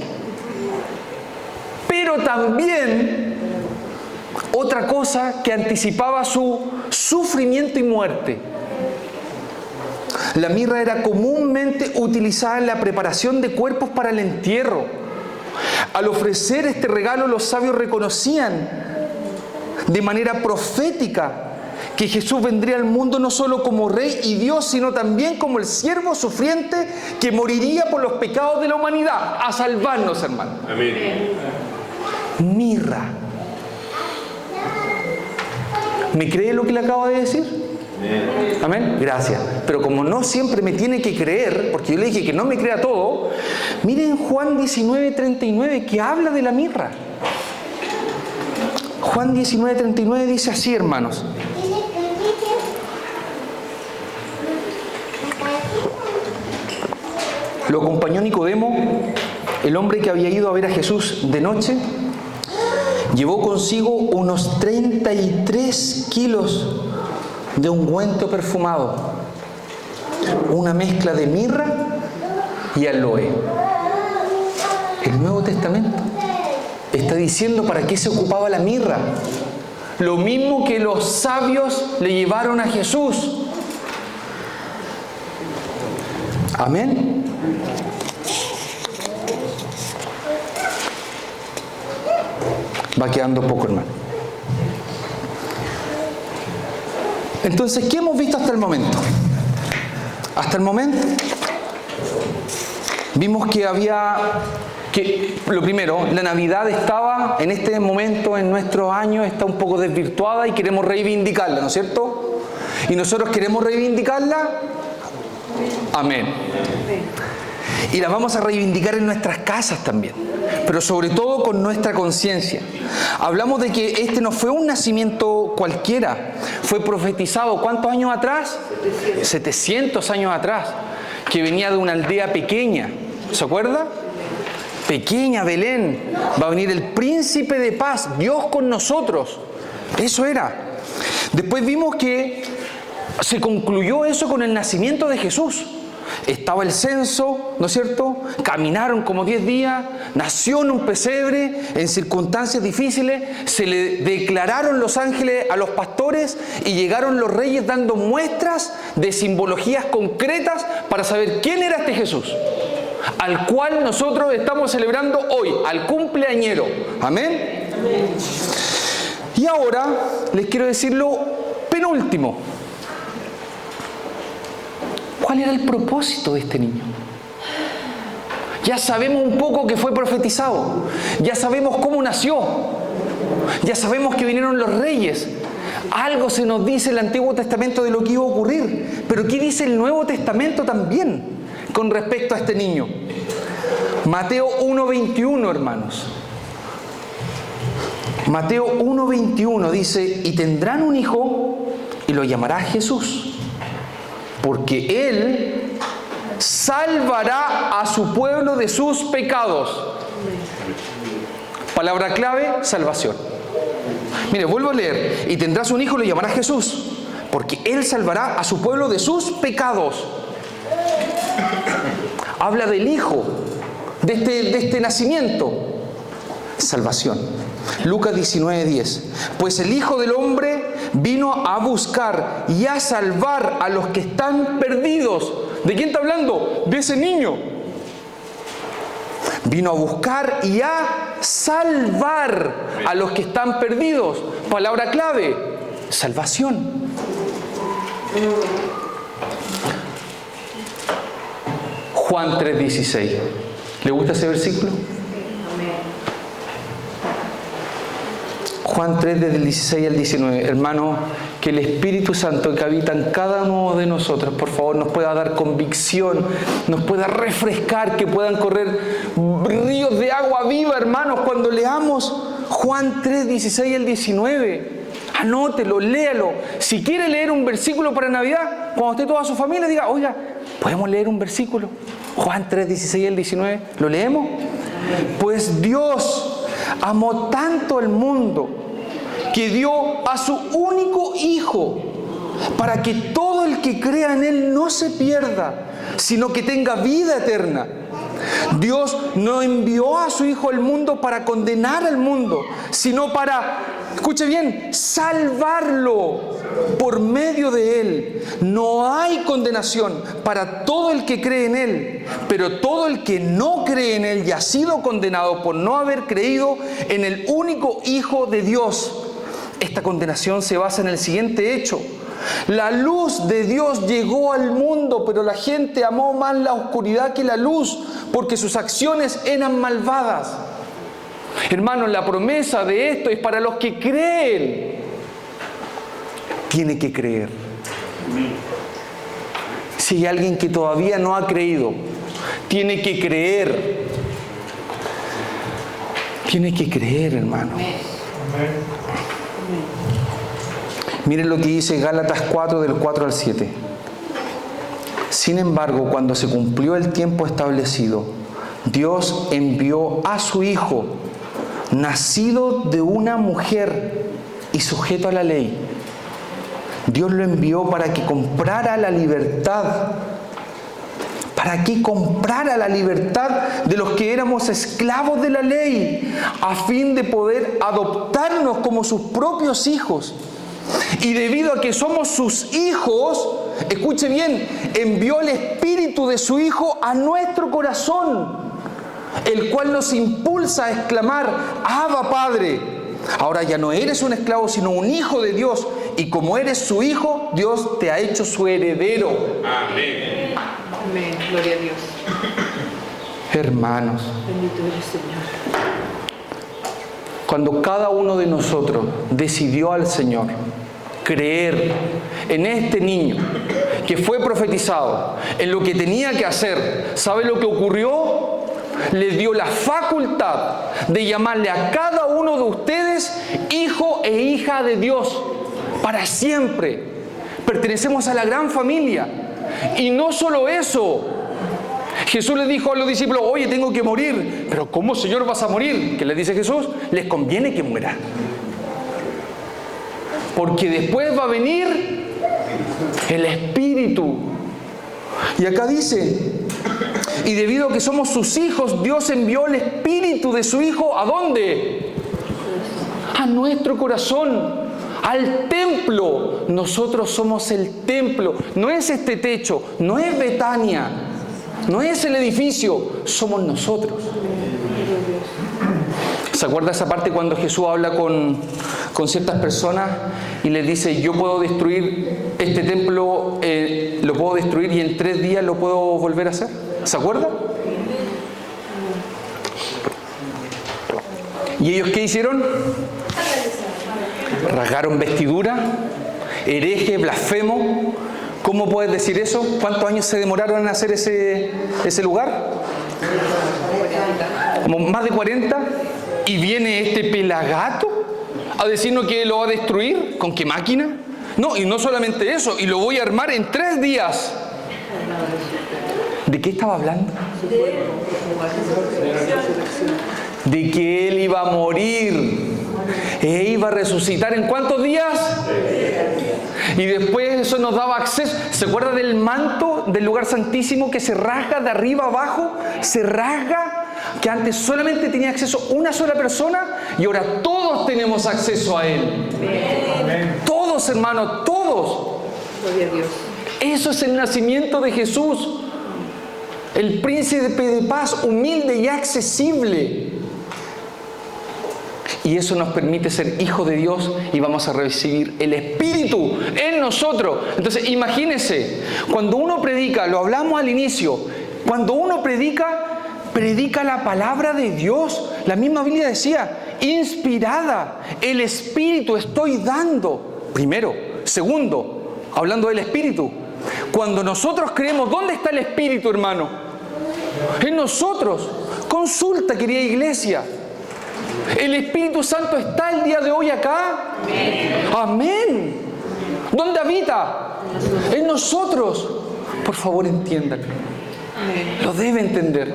Pero también otra cosa que anticipaba su sufrimiento y muerte. La mirra era comúnmente utilizada en la preparación de cuerpos para el entierro. Al ofrecer este regalo, los sabios reconocían de manera profética que Jesús vendría al mundo no solo como Rey y Dios, sino también como el siervo sufriente que moriría por los pecados de la humanidad, a salvarnos, hermano. Amén. Mirra. ¿Me cree lo que le acabo de decir? Amén. Gracias. Pero como no siempre me tiene que creer, porque yo le dije que no me crea todo, miren Juan 19:39, que habla de la mirra. Juan 19:39 dice así, hermanos. Lo acompañó Nicodemo, el hombre que había ido a ver a Jesús de noche. Llevó consigo unos 33 kilos de ungüento perfumado, una mezcla de mirra y aloe. El Nuevo Testamento está diciendo para qué se ocupaba la mirra. Lo mismo que los sabios le llevaron a Jesús. Amén. Va quedando poco, hermano. Entonces, ¿qué hemos visto hasta el momento? Hasta el momento vimos que lo primero, la Navidad estaba en este momento, en nuestros años, está un poco desvirtuada y queremos reivindicarla, ¿no es cierto? Y nosotros queremos reivindicarla. Amén. Y la vamos a reivindicar en nuestras casas también, pero sobre todo con nuestra conciencia. Hablamos de que este no fue un nacimiento cualquiera, fue profetizado, ¿cuántos años atrás? 700 años atrás, que venía de una aldea pequeña, ¿se acuerda? Pequeña, Belén, va a venir el príncipe de paz, Dios con nosotros, eso era. Después vimos que se concluyó eso con el nacimiento de Jesús. Estaba el censo, ¿no es cierto? Caminaron como 10 días, nació en un pesebre, en circunstancias difíciles, se le declararon los ángeles a los pastores y llegaron los reyes dando muestras de simbologías concretas para saber quién era este Jesús, al cual nosotros estamos celebrando hoy, al cumpleañero. ¿Amén? Y ahora les quiero decir lo penúltimo. ¿Cuál era el propósito de este niño? Ya sabemos un poco que fue profetizado. Ya sabemos cómo nació. Ya sabemos que vinieron los reyes. Algo se nos dice en el Antiguo Testamento de lo que iba a ocurrir. Pero ¿qué dice el Nuevo Testamento también con respecto a este niño? Mateo 1:21, hermanos. Mateo 1:21 dice: y tendrán un hijo y lo llamará Jesús, porque Él salvará a su pueblo de sus pecados. Palabra clave, salvación. Mire, vuelvo a leer. Y tendrás un hijo y lo llamarás Jesús, porque Él salvará a su pueblo de sus pecados. Habla del hijo, de este nacimiento. Salvación. Lucas 19:10. Pues el Hijo del Hombre vino a buscar y a salvar a los que están perdidos. ¿De quién está hablando? De ese niño. Vino a buscar y a salvar a los que están perdidos. Palabra clave, salvación. Juan 3:16. ¿Le gusta ese versículo? Juan 3, desde el 16 al 19. Hermano, que el Espíritu Santo que habita en cada uno de nosotros, por favor, nos pueda dar convicción, nos pueda refrescar, que puedan correr ríos de agua viva, hermanos, cuando leamos Juan 3, 16 al 19. Anótelo, léalo. Si quiere leer un versículo para Navidad, cuando esté toda su familia, diga: oiga, ¿podemos leer un versículo? Juan 3, 16 al 19. ¿Lo leemos? Pues Dios amó tanto al mundo que dio a su único Hijo, para que todo el que crea en Él no se pierda, sino que tenga vida eterna. Dios no envió a su Hijo al mundo para condenar al mundo, sino para, escuche bien, salvarlo por medio de Él. No hay condenación para todo el que cree en Él, pero todo el que no cree en Él ya ha sido condenado por no haber creído en el único Hijo de Dios. Esta condenación se basa en el siguiente hecho: la luz de Dios llegó al mundo, pero la gente amó más la oscuridad que la luz, porque sus acciones eran malvadas. Hermanos, la promesa de esto es para los que creen. Tiene que creer. Si hay alguien que todavía no ha creído, tiene que creer. Tiene que creer, hermano. Miren lo que dice Gálatas 4, del 4 al 7. Sin embargo, cuando se cumplió el tiempo establecido, Dios envió a su Hijo, nacido de una mujer y sujeto a la ley. Dios lo envió para que comprara la libertad. Para que comprara la libertad de los que éramos esclavos de la ley, a fin de poder adoptarnos como sus propios hijos. Y debido a que somos sus hijos, escuche bien, envió el Espíritu de su Hijo a nuestro corazón, el cual nos impulsa a exclamar: Abba, Padre. Ahora ya no eres un esclavo, sino un hijo de Dios. Y como eres su hijo, Dios te ha hecho su heredero. Amén. Amén. Gloria a Dios. Hermanos, Bendito eres, Señor. cuando cada uno de nosotros decidió al Señor creer en este niño que fue profetizado, en lo que tenía que hacer, ¿sabe lo que ocurrió? Le dio la facultad de llamarle a cada uno de ustedes hijo e hija de Dios para siempre. Pertenecemos a la gran familia. Y no solo eso, Jesús le dijo a los discípulos: oye, tengo que morir. Pero ¿cómo, Señor, vas a morir? ¿Qué les dice Jesús? Les conviene que muera, porque después va a venir el Espíritu. Y acá dice: y debido a que somos sus hijos, Dios envió el Espíritu de su Hijo, ¿a dónde? A nuestro corazón, al templo. Nosotros somos el templo. No es este techo, no es Betania, no es el edificio, somos nosotros. ¿Se acuerda esa parte cuando Jesús habla con ciertas personas y les dice: yo puedo destruir este templo, lo puedo destruir y en 3 días lo puedo volver a hacer? ¿Se acuerda? ¿Y ellos qué hicieron? Rasgaron vestidura, hereje, blasfemo. ¿Cómo puedes decir eso? ¿Cuántos años se demoraron en hacer ese lugar? Como más de 40. Y viene este pelagato a decirnos que lo va a destruir. ¿Con qué máquina? No, y no solamente eso, y lo voy a armar en 3 días. ¿De qué estaba hablando? De que Él iba a morir e iba a resucitar ¿en cuántos días? Y después eso nos daba acceso. ¿Se acuerda del manto del lugar santísimo que se rasga de arriba abajo? Se rasga, que antes solamente tenía acceso una sola persona y ahora todos tenemos acceso a Él. Todos, hermanos, todos. Gloria a Dios. Eso es el nacimiento de Jesús, el príncipe de paz, humilde y accesible. Y eso nos permite ser hijos de Dios y vamos a recibir el Espíritu en nosotros. Entonces, imagínense, cuando uno predica, lo hablamos al inicio, cuando uno predica la palabra de Dios. La misma Biblia decía, inspirada, el Espíritu estoy dando. Primero. Segundo, hablando del Espíritu, cuando nosotros creemos, ¿dónde está el Espíritu, hermano? En nosotros. Consulta, querida iglesia. ¿El Espíritu Santo está el día de hoy acá? Amén. ¿Dónde habita? En nosotros. Por favor, entiéndanlo. Lo debe entender.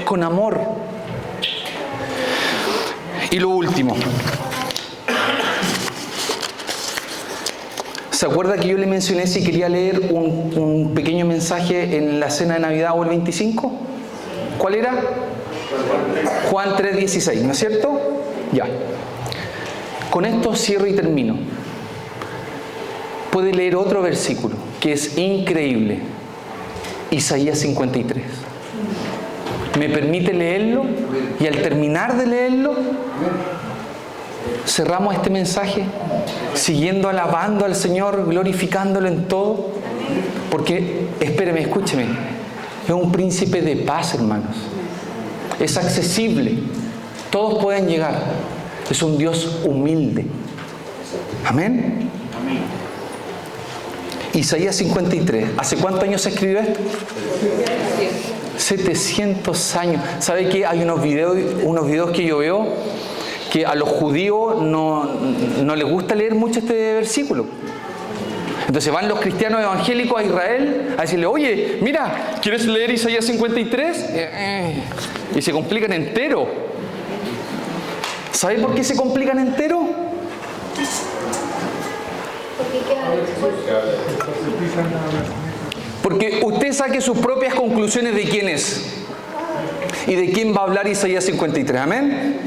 Con amor. Y lo último. ¿Se acuerda que yo le mencioné si quería leer un pequeño mensaje en la cena de Navidad o el 25? ¿Cuál era? Juan 3:16, ¿no es cierto? Ya. Con esto cierro y termino. Puede leer otro versículo que es increíble. Isaías 53. ¿Me permite leerlo? Y al terminar de leerlo, cerramos este mensaje siguiendo alabando al Señor, glorificándolo en todo. Porque, espéreme, escúcheme, es un príncipe de paz, hermanos. Es accesible. Todos pueden llegar. Es un Dios humilde. Amén. Isaías 53. ¿Hace cuántos años se escribió esto? 700 años. ¿Sabe qué? Hay unos videos que yo veo que a los judíos no les gusta leer mucho este versículo. Entonces van los cristianos evangélicos a Israel a decirle, oye, mira, ¿quieres leer Isaías 53? Y se complican entero. ¿Sabe por qué se complican entero? Porque usted saque sus propias conclusiones de quién es y de quién va a hablar Isaías 53. Amén.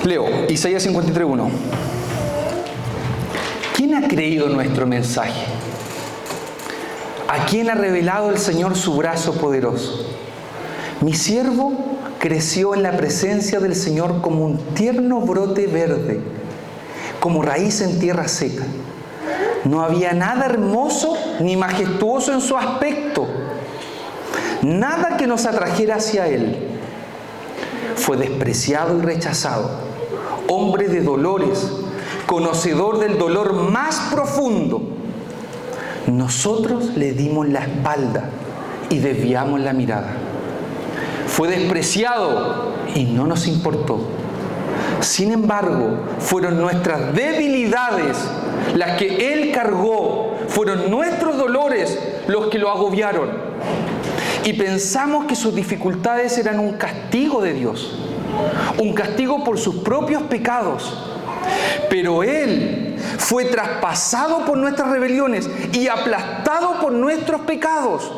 Leo, Isaías 53:1. ¿Quién ha creído nuestro mensaje? ¿A quién ha revelado el Señor su brazo poderoso? Mi siervo creció en la presencia del Señor como un tierno brote verde, como raíz en tierra seca. No había nada hermoso ni majestuoso en su aspecto, nada que nos atrajera hacia Él. Fue despreciado y rechazado, hombre de dolores, conocedor del dolor más profundo. Nosotros le dimos la espalda y desviamos la mirada. Fue despreciado y no nos importó. Sin embargo, fueron nuestras debilidades las que Él cargó, fueron nuestros dolores los que lo agobiaron. Y pensamos que sus dificultades eran un castigo de Dios, un castigo por sus propios pecados. Pero Él fue traspasado por nuestras rebeliones y aplastado por nuestros pecados.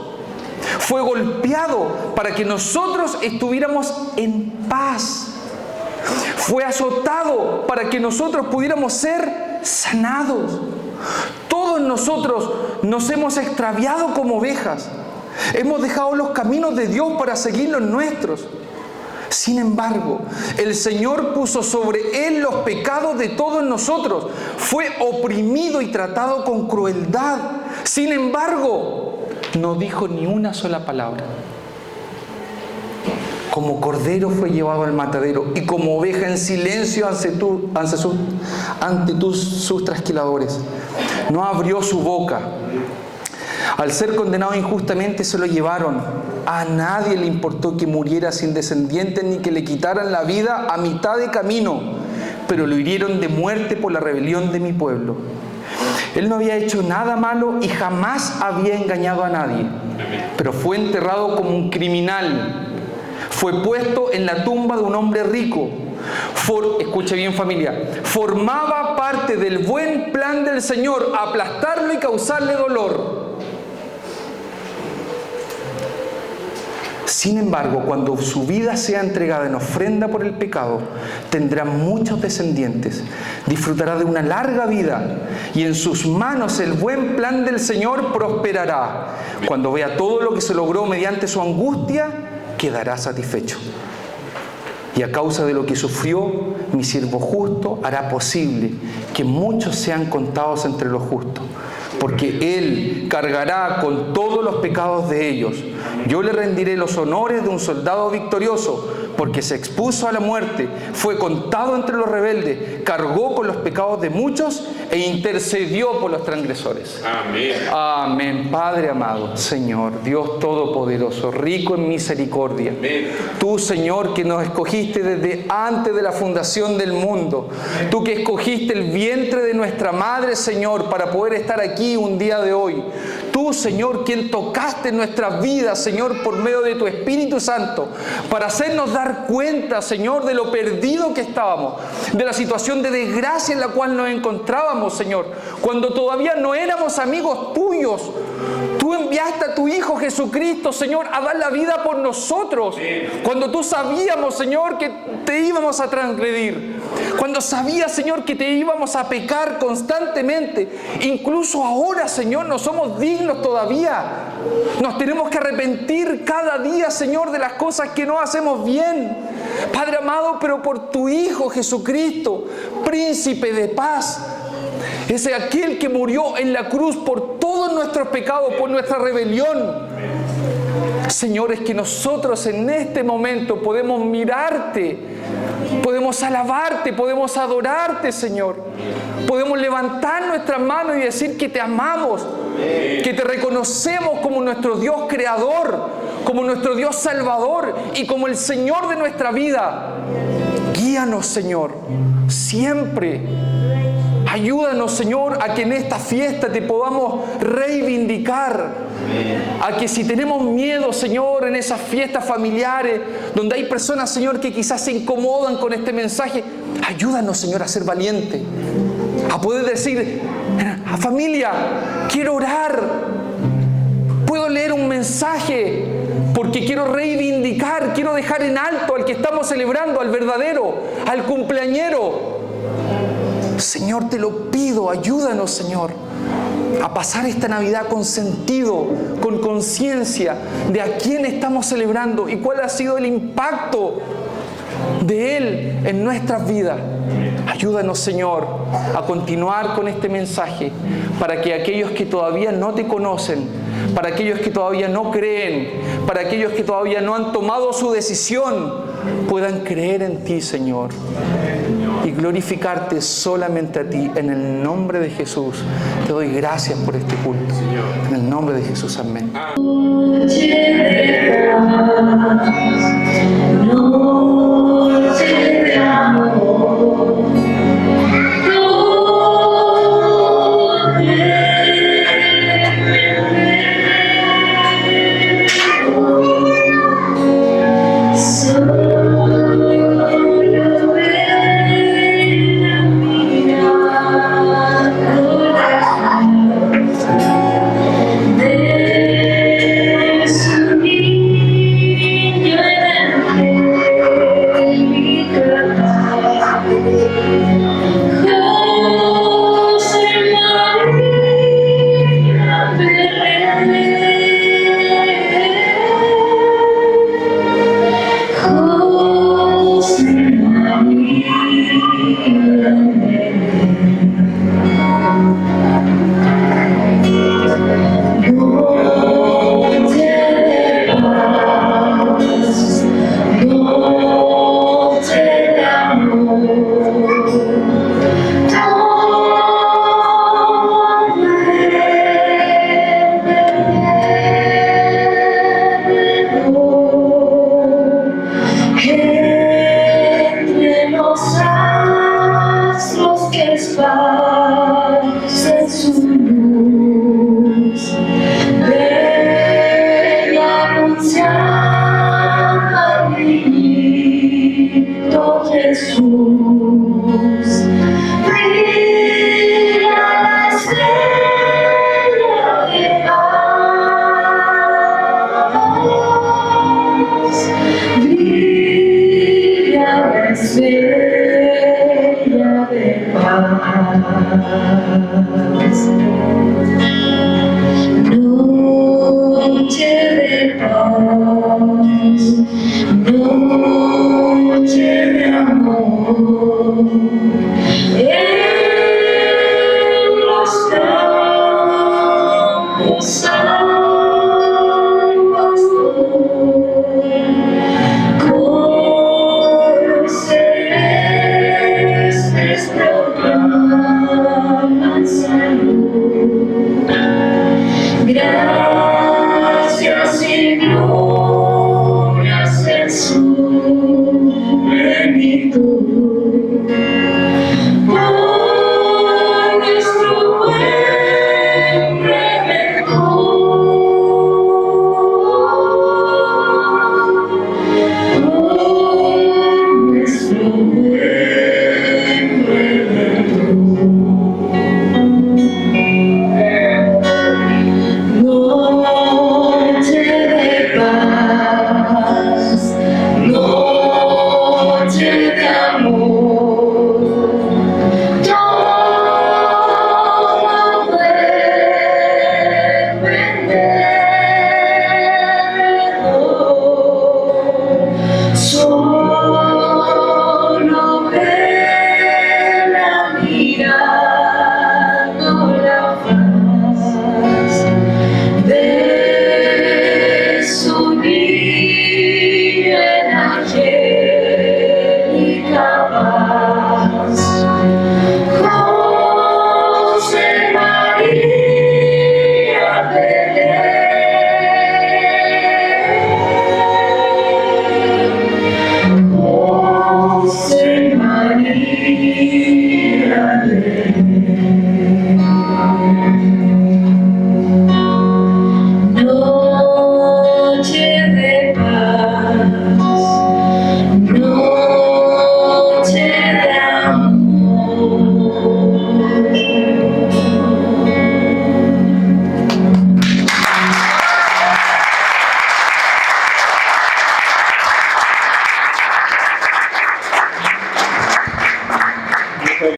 Fue golpeado para que nosotros estuviéramos en paz. Fue azotado para que nosotros pudiéramos ser sanados. Todos nosotros nos hemos extraviado como ovejas. Hemos dejado los caminos de Dios para seguir los nuestros. Sin embargo, el Señor puso sobre Él los pecados de todos nosotros. Fue oprimido y tratado con crueldad. Sin embargo, no dijo ni una sola palabra. Como cordero fue llevado al matadero y como oveja en silencio ante sus trasquiladores. No abrió su boca. Al ser condenado injustamente se lo llevaron. A nadie le importó que muriera sin descendientes ni que le quitaran la vida a mitad de camino, pero lo hirieron de muerte por la rebelión de mi pueblo. Él no había hecho nada malo y jamás había engañado a nadie, pero fue enterrado como un criminal. Fue puesto en la tumba de un hombre rico. Escuche bien, familia. Formaba parte del buen plan del Señor, aplastarlo y causarle dolor. Sin embargo, cuando su vida sea entregada en ofrenda por el pecado, tendrá muchos descendientes, disfrutará de una larga vida y en sus manos el buen plan del Señor prosperará. Cuando vea todo lo que se logró mediante su angustia, quedará satisfecho. Y a causa de lo que sufrió, mi siervo justo hará posible que muchos sean contados entre los justos, porque Él cargará con todos los pecados de ellos. Yo le rendiré los honores de un soldado victorioso, porque se expuso a la muerte, fue contado entre los rebeldes, cargó con los pecados de muchos e intercedió por los transgresores. Amén. Amén. Padre amado, Señor, Dios Todopoderoso, rico en misericordia. Amén. Tú, Señor, que nos escogiste desde antes de la fundación del mundo. Tú que escogiste el vientre de nuestra madre, Señor, para poder estar aquí un día de hoy. Tú, Señor, quien tocaste nuestras vidas, Señor, por medio de tu Espíritu Santo, para hacernos dar cuenta, Señor, de lo perdido que estábamos, de la situación de desgracia en la cual nos encontrábamos, Señor, cuando todavía no éramos amigos tuyos. Tú enviaste a tu Hijo Jesucristo, Señor, a dar la vida por nosotros. Cuando tú sabíamos, Señor, que te íbamos a transgredir. Cuando sabías, Señor, que te íbamos a pecar constantemente. Incluso ahora, Señor, no somos dignos todavía. Nos tenemos que arrepentir cada día, Señor, de las cosas que no hacemos bien. Padre amado, pero por tu Hijo Jesucristo, príncipe de paz, es aquel que murió en la cruz por todos nuestros pecados, por nuestra rebelión. Señor, es que nosotros en este momento podemos mirarte, podemos alabarte, podemos adorarte, Señor. Podemos levantar nuestras manos y decir que te amamos, que te reconocemos como nuestro Dios creador, como nuestro Dios salvador y como el Señor de nuestra vida. Guíanos, Señor, siempre Ayúdanos, Señor, a que en esta fiesta te podamos reivindicar. A que si tenemos miedo, Señor, en esas fiestas familiares, donde hay personas, Señor, que quizás se incomodan con este mensaje, ayúdanos, Señor, a ser valientes. A poder decir, familia, quiero orar. Puedo leer un mensaje porque quiero reivindicar, quiero dejar en alto al que estamos celebrando, al verdadero, al cumpleañero. Señor, te lo pido, ayúdanos, Señor, a pasar esta Navidad con sentido, con conciencia de a quién estamos celebrando y cuál ha sido el impacto de Él en nuestras vidas. Ayúdanos, Señor, a continuar con este mensaje para que aquellos que todavía no te conocen, para aquellos que todavía no creen, para aquellos que todavía no han tomado su decisión, puedan creer en ti, Señor, y glorificarte solamente a ti. En el nombre de Jesús te doy gracias por este culto. En el nombre de Jesús, amén. Gracias y glorias, Jesús.